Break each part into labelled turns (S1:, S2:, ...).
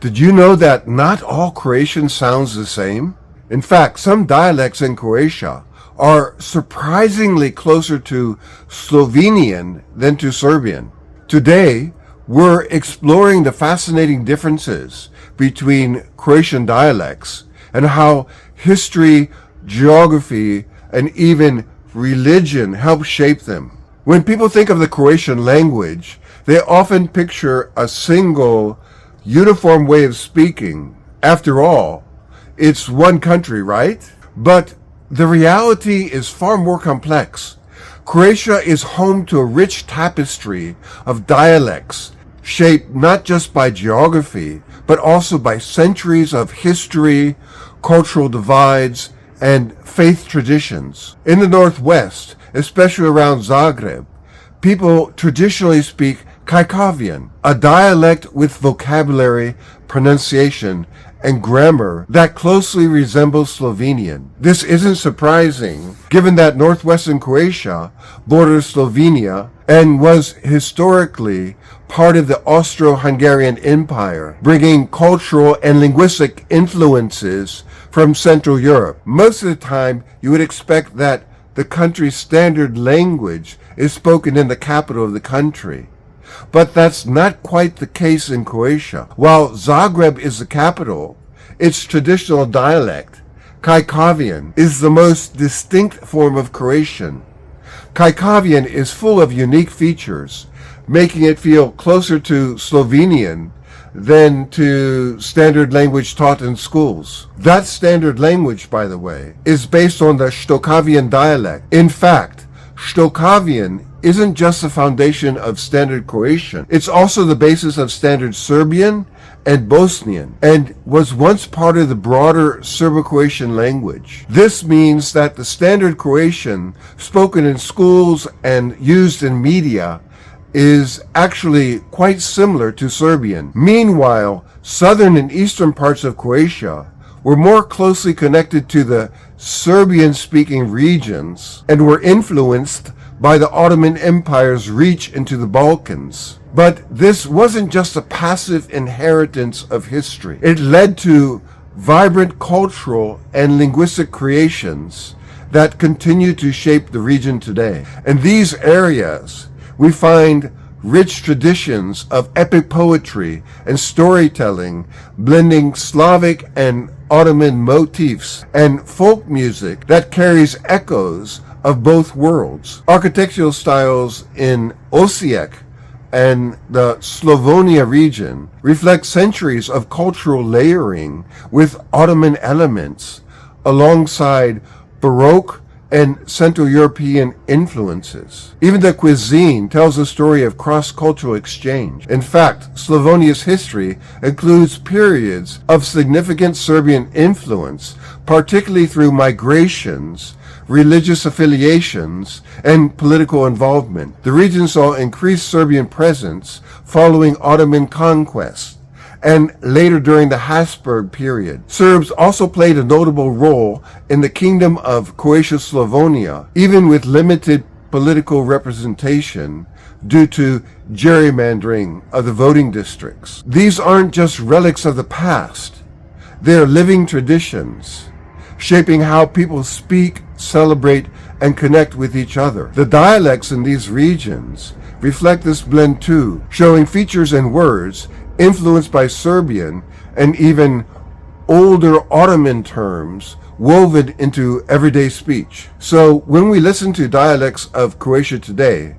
S1: Did you know that not all Croatian sounds the same? In fact, some dialects in Croatia are surprisingly closer to Slovenian than to Serbian. Today, we're exploring the fascinating differences between Croatian dialects and how history, geography, and even religion help shape them. When people think of the Croatian language, they often picture a single, uniform way of speaking. After all, it's one country, right? But the reality is far more complex. Croatia is home to a rich tapestry of dialects, shaped not just by geography, but also by centuries of history, cultural divides, and faith traditions. In the Northwest, especially around Zagreb, people traditionally speak Kaikavian, a dialect with vocabulary, pronunciation, and grammar that closely resembles Slovenian. This isn't surprising, given that northwestern Croatia borders Slovenia and was historically part of the Austro-Hungarian Empire, bringing cultural and linguistic influences from Central Europe. Most of the time, you would expect that the country's standard language is spoken in the capital of the country. But that's not quite the case in Croatia. While Zagreb is the capital, its traditional dialect, Kaikavian, is the most distinct form of Croatian. Kaikavian is full of unique features, making it feel closer to Slovenian than to standard language taught in schools. That standard language, by the way, is based on the Stokavian dialect. In fact, Stokavian isn't just the foundation of standard Croatian, it's also the basis of standard Serbian and Bosnian, and was once part of the broader Serbo-Croatian language. This means that the standard Croatian spoken in schools and used in media is actually quite similar to Serbian. Meanwhile, southern and eastern parts of Croatia were more closely connected to the Serbian-speaking regions and were influenced by the Ottoman Empire's reach into the Balkans. But this wasn't just a passive inheritance of history. It led to vibrant cultural and linguistic creations that continue to shape the region today. In these areas, we find rich traditions of epic poetry and storytelling, blending Slavic and Ottoman motifs, and folk music that carries echoes of both worlds. Architectural styles in Osijek and the Slavonia region reflect centuries of cultural layering with Ottoman elements alongside Baroque and Central European influences. Even the cuisine tells a story of cross-cultural exchange. In fact, Slavonia's history includes periods of significant Serbian influence, particularly through migrations, religious affiliations, and political involvement. The region saw increased Serbian presence following Ottoman conquest, and later during the Habsburg period. Serbs also played a notable role in the Kingdom of Croatia-Slavonia, even with limited political representation due to gerrymandering of the voting districts. These aren't just relics of the past. They're living traditions, shaping how people speak, celebrate, and connect with each other. The dialects in these regions reflect this blend too, showing features and words influenced by Serbian and even older Ottoman terms woven into everyday speech. So when we listen to dialects of Croatia today,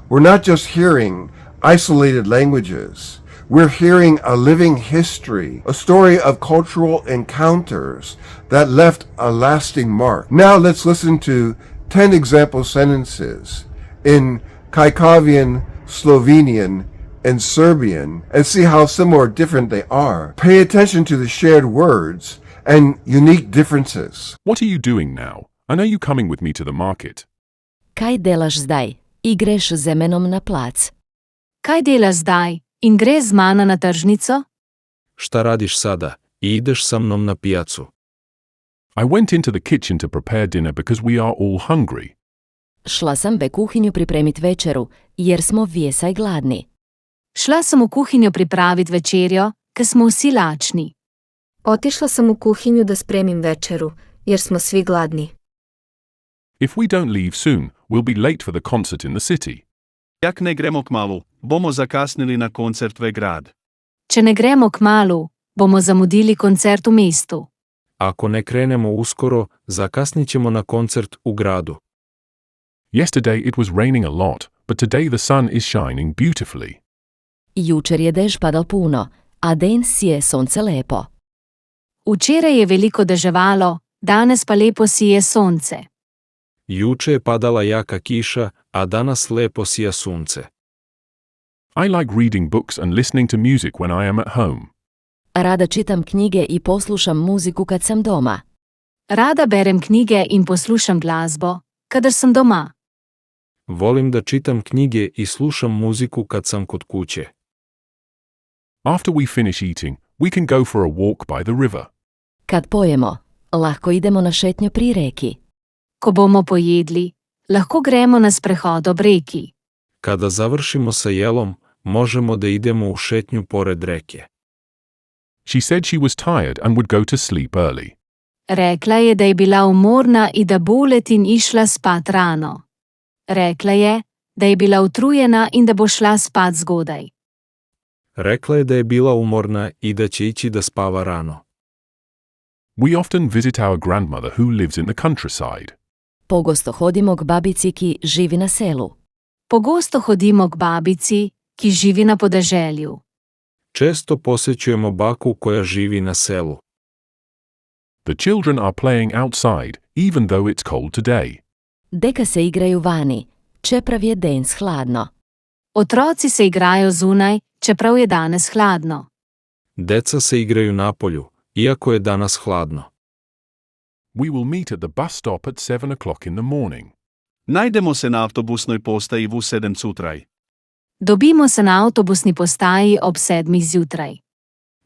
S1: we're not just hearing isolated languages. We're hearing a living history, a story of cultural encounters that left a lasting mark. Now let's listen to 10 example sentences in Kaikavian, Slovenian, and Serbian and see how similar or different they are. Pay attention to the shared words and unique differences.
S2: What are you doing now? I know you coming with me to the market.
S3: Kaj delaš zdaj? Igreš z menom na plac.
S4: Kaj delaš zdaj? In greš z mano na tržnico?
S5: Šta radiš sada? I ideš sa mnom na pijacu?
S2: I went into the kitchen to prepare dinner because we are all hungry.
S3: Šla sam v kuhinju pripremit večeru, jer smo vijesaj gladni.
S4: Šla sem v kuhinjo pripravit večerjo, ker smo vsi lačni.
S6: Otišla sam u kuhinju da spremim večeru, jer smo svi gladni.
S2: If we don't leave soon, we'll be late for the concert in the city.
S7: Jak ne gremo kmalu, bomo zakasnili na koncert v grad.
S4: Če ne gremo kmalu, bomo zamudili koncert v mestu.
S5: Ako ne krenemo uskoro, zakasnit ćemo na koncert u gradu.
S2: Yesterday it was raining a lot, but today the sun is shining beautifully.
S3: Jučer je dež padal puno, a danes je sonce lepo.
S4: Včeraj je veliko deževalo, danes pa lepo sije sonce.
S5: Juče je padala jaka kiša, a danas lepo sija sunce.
S2: I like reading books and listening to music when I am at home.
S3: Rada čitam knjige i poslušam muziku kad sam doma.
S4: Rada berem knjige in poslušam glasbo, kadar sam doma.
S5: Volim da čitam knjige i slušam muziku kad sam kod kuće.
S2: After we finish eating, we can go for a walk by the river.
S3: Kad pojemo, lahko idemo na šetnju pri reki.
S4: Ko bomo pojedli, lahko gremo na sprehod ob reki.
S5: Kada završimo sa jelom, možemo da idemo u šetnju pored reke.
S2: She said she was tired and would go to sleep early.
S4: Rekla je, da je bila umorna in da bo letin išla spat rano. Rekla je, da je bila utrujena in da bo šla spat zgodaj.
S5: Rekla je da je bila umorna i da će ići da spava rano.
S2: We often visit our grandmother who lives in the countryside.
S3: Pogosto hodimo k babici ki živi na selu.
S4: Pogosto hodimo k babici, ki živi na podeželju.
S5: Često posjećujemo baku koja živi na selu.
S2: The children are playing outside, even though it's cold today.
S3: Deka se igraju vani, čeprav je danes hladno.
S4: Otroci se igrajo zunaj, čeprav je danes hladno.
S5: Deca se igraju napolju, iako je danas hladno.
S2: We will meet at the bus stop at 7 o'clock in the morning.
S7: Najdemo se na avtobusnoj postaji v 7 zjutraj.
S4: Dobimo se na avtobusni postaji ob 7 zjutraj.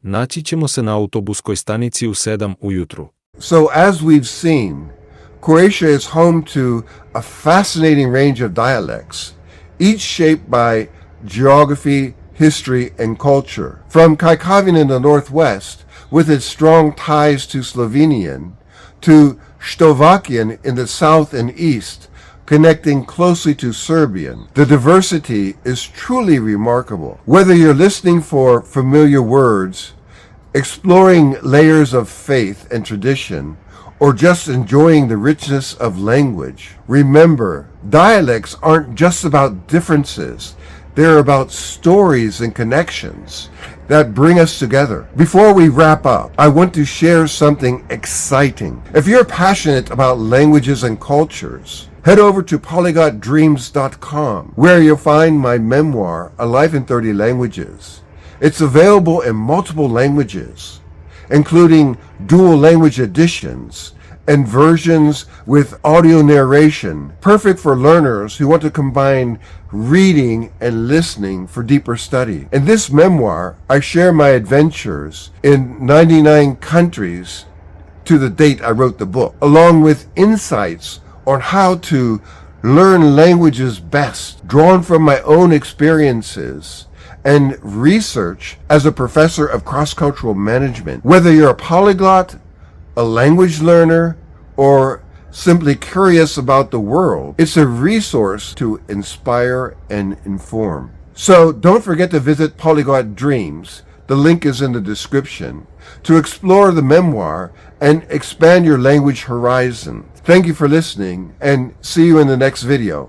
S5: Naći ćemo se na autobuskoj stanici u 7 ujutru.
S1: So, as we've seen, Croatia is home to a fascinating range of dialects, each shaped by geography, history, and culture. From Kaikavian in the northwest, with its strong ties to Slovenian, to Stokavian in the south and east, connecting closely to Serbian. The diversity is truly remarkable. Whether you're listening for familiar words, exploring layers of faith and tradition, or just enjoying the richness of language, remember, dialects aren't just about differences. They're about stories and connections that bring us together. Before we wrap up, I want to share something exciting. If you're passionate about languages and cultures, head over to polyglotdreams.com, where you'll find my memoir, A Life in 30 Languages. It's available in multiple languages, including dual language editions and versions with audio narration, perfect for learners who want to combine reading and listening for deeper study. In this memoir, I share my adventures in 99 countries to the date I wrote the book, along with insights on how to learn languages best, drawn from my own experiences and research as a professor of cross-cultural management. Whether you're a polyglot, a language learner, or simply curious about the world, it's a resource to inspire and inform. So don't forget to visit Polyglot Dreams, the link is in the description, to explore the memoir and expand your language horizon. Thank you for listening, and see you in the next video.